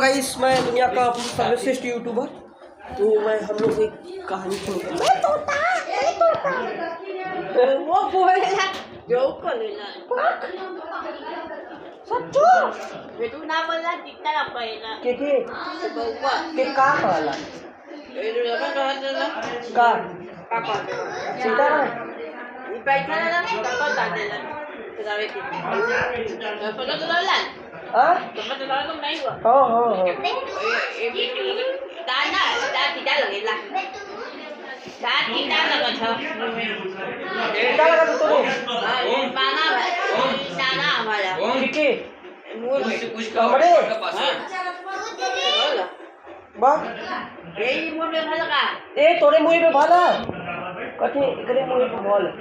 Guys, मैं दुनिया का सर्वश्रेष्ठ यूट्यूबर। तो मैं हम लोग एक कहानी सुनूंगा। वो बोलेला जोक बोलेला सच्चो वे तू ना बोलला तिकटा का पहिला के बघवा के का कळाला ए रे बाबा कहला का का पाहतो सीताराम ई पैठाला ना कपा दादेला जावे की कपा तो लावला हाँ कपा तो लावला तुम नाही हुआ हाँ हाँ हाँ ए दाना दा तिदा लगेला दा तिदा लगा था सीता लगा तो हां माना भाई नाना हमारा के मूल कमरे बा ए मूल में भला का ए तोरे मुई पे भाला कथी एकरे मुई पे बोल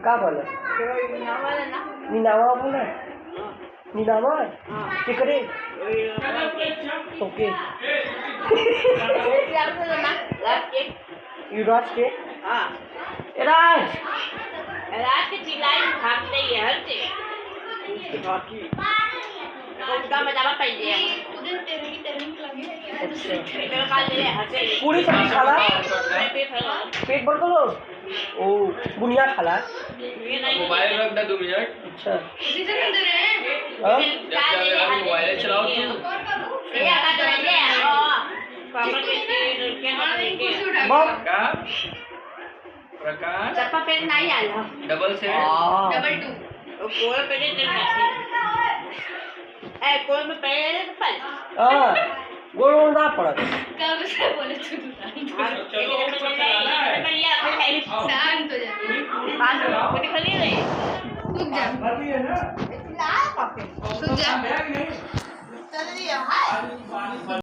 का बोल हमारा ना नीनावा बोल नीनावा केकरे ओके युवराज के हाँ राज रात की चिल्लाई भागते ही हर से बाकी उनका मजावा पहले उधर तेरे लगे काल ले हंसे पूरी सब्जी खाला पेट पेट भर दो ओ बुनिया खाला ये नहीं मोबाइल रख दे 2 मिनट। अच्छा उसी से अंदर है हाँ जब मोबाइल चलाओ तुम ये आका तो ले ओ पापा के हां बा प्रकाश चप्पा पेट नहीं आया डबल से डबल 2 ओ कोल पे दे ए कोल में पहले पल हाँ गोल ना पड़ा कब से बोले तू शांत हो जा बात को निकली रे रुक जा ला पापे रुक जा चल रही है